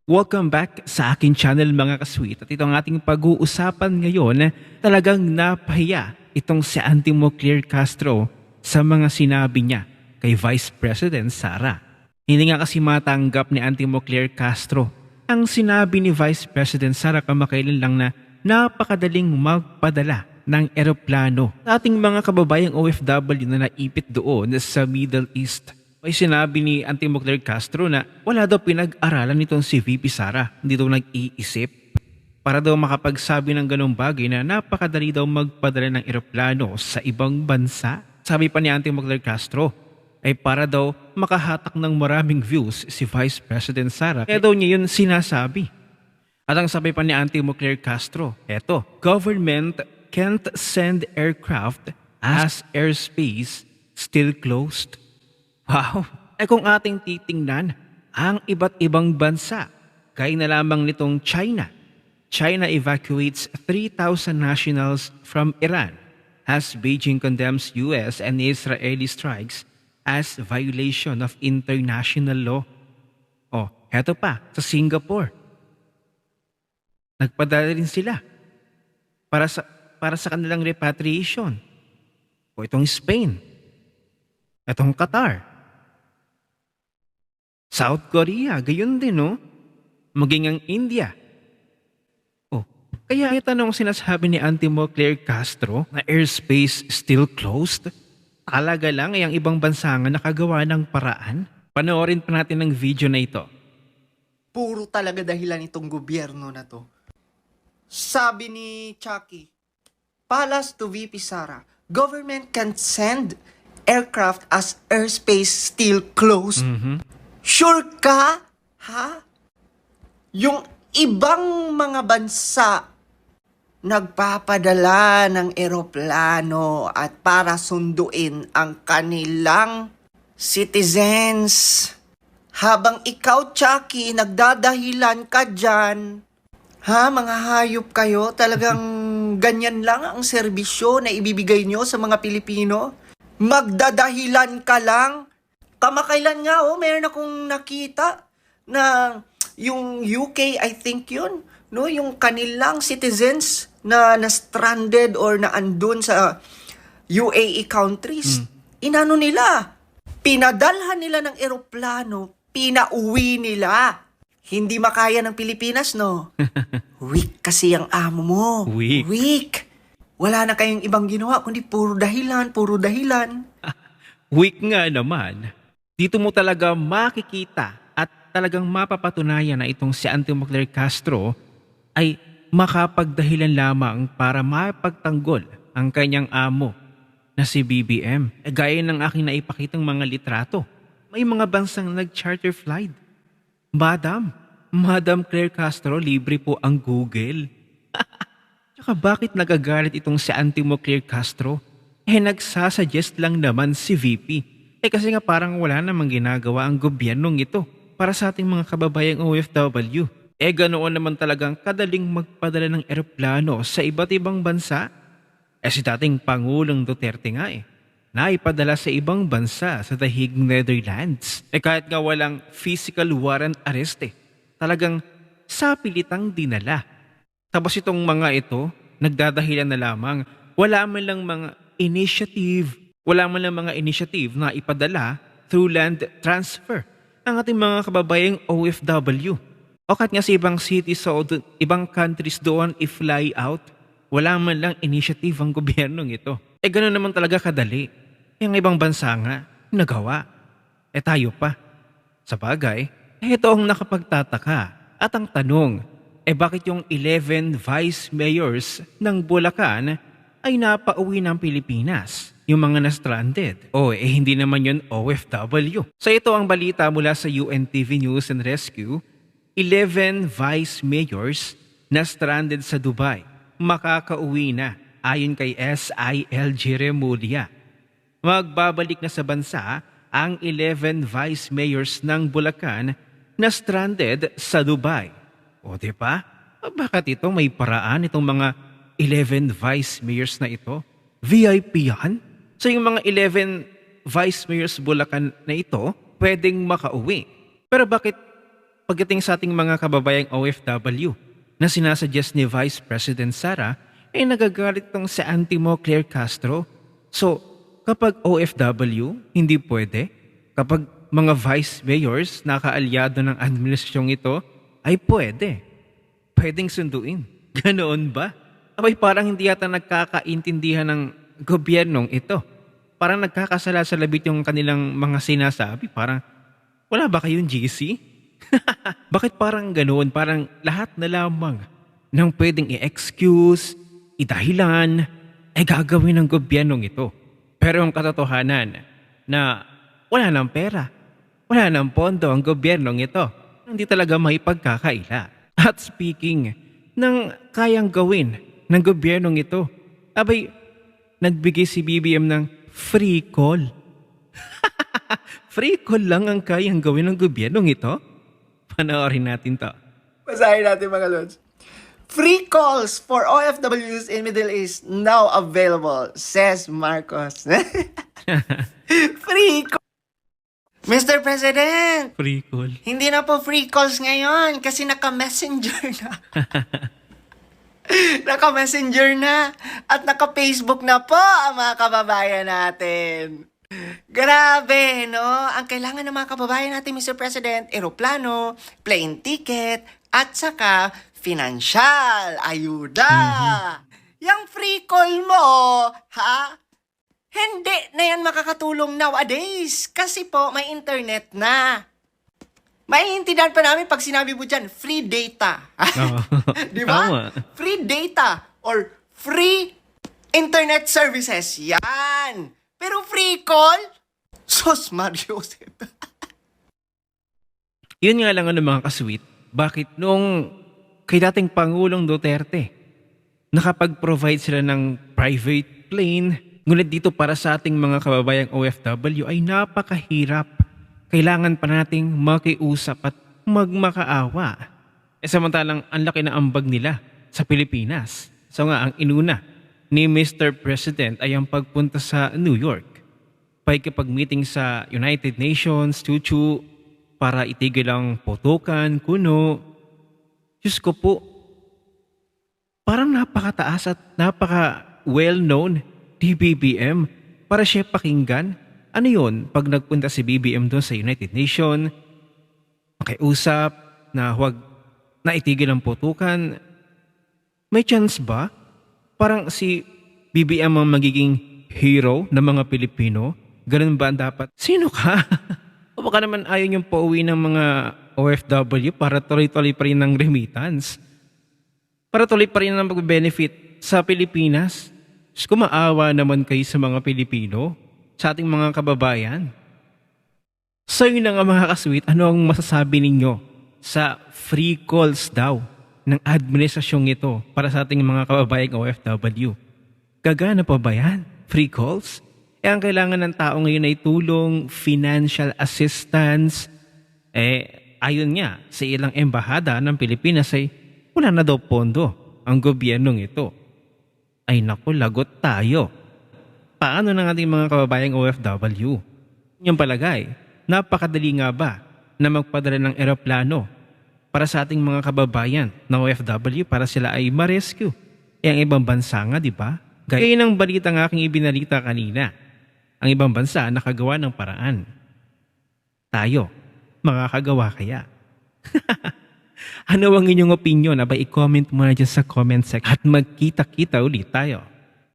Welcome back sa aking channel mga kasweet at ito ang ating pag-uusapan ngayon. Talagang napahiya itong si Antimocler Castro sa mga sinabi niya kay Vice President Sara. Hindi nga kasi matanggap ni Antimocler Castro ang sinabi ni Vice President Sara kamakailan lang na napakadaling magpadala ng eroplano sa ating mga kababayang OFW na naipit doon sa Middle East. May sinabi ni Antimocler Castro na wala daw pinag-aralan nitong si VP Sara, hindi daw nag-iisip para daw makapagsabi ng ganong bagay na napakadali daw magpadala ng eroplano sa ibang bansa. Sabi pa ni Antimocler Castro ay para daw makahatak ng maraming views si Vice President Sara. Kaya daw niya yun sinasabi. At ang sabi pa ni Antimocler Castro, eto, government can't send aircraft as airspace still closed. Wow! Kung ating titingnan ang iba't ibang bansa, gaya na lamang nitong China. China evacuates 3,000 nationals from Iran as Beijing condemns US and Israeli strikes as violation of international law. Oh, heto pa, sa Singapore. Nagpadala rin sila para sa kanilang repatriation. O itong Spain. Itong Qatar. South Korea, gayon din no? Maging ang India. Oh, kaya itanong sinasabi ni Antimocler Castro na airspace still closed? Talaga lang ay ang ibang bansa nga nakagawa ng paraan? Panoorin pa natin ang video na ito. Puro talaga dahilan itong gobyerno na to. Sabi ni Chucky, Palas to VP Sara, government can send aircraft as airspace still closed. Sure ka? Ha? Yung ibang mga bansa nagpapadala ng eroplano at para sunduin ang kanilang citizens. Habang ikaw, Chucky, nagdadahilan ka dyan. Ha, mga hayop kayo? Talagang ganyan lang ang serbisyo na ibibigay nyo sa mga Pilipino? Magdadahilan ka lang? Kamakailan nga, meron akong nakita na yung UK, I think yun, no? Yung kanilang citizens na stranded or na andun sa UAE countries. Inano nila? Pinadalhan nila ng eroplano, pinauwi nila. Hindi makaya ng Pilipinas, no? Weak kasi ang amo mo. Weak. Wala na kayong ibang ginawa, kundi puro dahilan. Weak nga naman. Dito mo talaga makikita at talagang mapapatunayan na itong si Antimocler Castro ay makapagdahilan lamang para mapagtanggol ang kanyang amo na si BBM. Gaya ng aking naipakitang mga litrato, may mga bansang nag-charter flight. Madam Claire Castro, libre po ang Google. Tsaka bakit nagagalit itong si Antimocler Castro? Nagsasuggest lang naman si VP. Kasi nga parang wala namang ginagawa ang gobyernong ito para sa ating mga kababayang OFW. Ganoon naman talagang kadaling magpadala ng eroplano sa iba't ibang bansa. Si dating Pangulong Duterte nga naipadala sa ibang bansa sa The Hague, Netherlands. Kahit nga walang physical warrant arrest talagang sapilitang dinala. Tapos itong mga ito, nagdadahilan na lamang, wala man lang mga initiative na ipadala through land transfer ang ating mga kababayang OFW. O kahit nga sa ibang cities o ibang countries doon i-fly out, wala man lang initiative ang gobyernong ito. Ganoon naman talaga kadali. Yung ibang bansa nga, nagawa. Tayo pa. Sa bagay, ito ang nakapagtataka. At ang tanong, bakit yung 11 vice mayors ng Bulacan ay napauwi ng Pilipinas? Yung mga na-stranded. Hindi naman yun OFW. So ito ang balita mula sa UNTV News and Rescue. 11 vice mayors na stranded sa Dubai. Makakauwi na ayon kay SILG Remulla. Magbabalik na sa bansa ang 11 vice mayors ng Bulacan na stranded sa Dubai. Diba? Bakit ito may paraan itong mga 11 vice mayors na ito? VIP yan? So yung mga 11 vice mayors Bulacan na ito, pwedeng makauwi. Pero bakit pagdating sa ating mga kababayang OFW na sinasuggest ni Vice President Sara, ay nagagalit tong si Antimo Claire Castro. So, kapag OFW, hindi pwede. Kapag mga vice mayors na kaalyado ng administrasyong ito, ay pwede. Pwedeng sunduin. Ganoon ba? Abay parang hindi yata nagkakaintindihan ng gobyernong ito. Parang nagkakasalalabit yung kanilang mga sinasabi. Parang, wala ba kayong GC? Bakit parang ganoon? Parang lahat na lamang ng pwedeng i-excuse, idahilan, ay gagawin ng gobyernong ito. Pero ang katotohanan na wala ng pera, wala ng pondo ang gobyernong ito, hindi talaga may pagkakaila. At speaking ng kayang gawin ng gobyernong ito, abay, nagbigay si BBM ng free call. Free call lang ang kayang gawin ng gobyernong ito? Panoorin natin to. Basahin natin mga lods. Free calls for OFWs in Middle East now available, says Marcos. Free call. Mr. President, Free call. hindi na po free calls ngayon kasi naka-messenger na. Naka-messenger na at naka-Facebook na po ang mga kababayan natin. Grabe, no? Ang kailangan ng mga kababayan natin, Mr. President, eroplano, plane ticket, at saka financial ayuda. Yang free call mo, ha? Hindi na yan makakatulong nowadays kasi po may internet na. Maiintindihan pa namin pag sinabi mo dyan, free data. Di ba? Tama. Free data or free internet services. Yan. Pero free call? Sus, Mario. Yun nga lang mga kasweet, bakit nung kay dating Pangulong Duterte, nakapag-provide sila ng private plane, ngunit dito para sa ating mga kababayang OFW ay napakahirap. Kailangan pa nating makiusap at magmakaawa. Samantalang ang laki na ambag nila sa Pilipinas. So nga, ang inuna ni Mr. President ay ang pagpunta sa New York. Pakikipag-meeting sa United Nations, chuchu, para itigil ang putukan, kuno. Diyos ko po, parang napakataas at napaka-well-known ni BBM para siya pakinggan. Ano yun? Pag nagpunta si BBM doon sa United Nations, makiusap na huwag na itigil ang putukan, may chance ba? Parang si BBM ang magiging hero ng mga Pilipino? Ganun ba ang dapat? Sino ka? O baka naman ayaw niyong pauwi ng mga OFW para tuloy-tuloy pa rin ng remittance? Para tuloy pa rin ang mag-benefit sa Pilipinas? Diyos ko, maawa naman kayo sa mga Pilipino, sa ating mga kababayan. So yun na nga mga kasweet, ano ang masasabi ninyo sa free calls daw ng administrasyong ito para sa ating mga kababayang OFW? Gagana pa ba yan? Free calls? Ang kailangan ng tao ngayon ay tulong, financial assistance. Ayun nga, sa ilang embahada ng Pilipinas ay wala na daw pondo ang gobyernong ito. Ay naku, lagot tayo. Paano ng ating mga kababayang OFW? Yung palagay, napakadali nga ba na magpadala ng eroplano para sa ating mga kababayan na OFW para sila ay ma-rescue? Ang ibang bansa nga, di ba? Gaya ng balita ng aking ibinalita kanina. Ang ibang bansa nakagawa ng paraan. Tayo, makakagawa kaya? Ano ang inyong opinion? Aba, i-comment mo na dyan sa comment section at magkita-kita ulit tayo.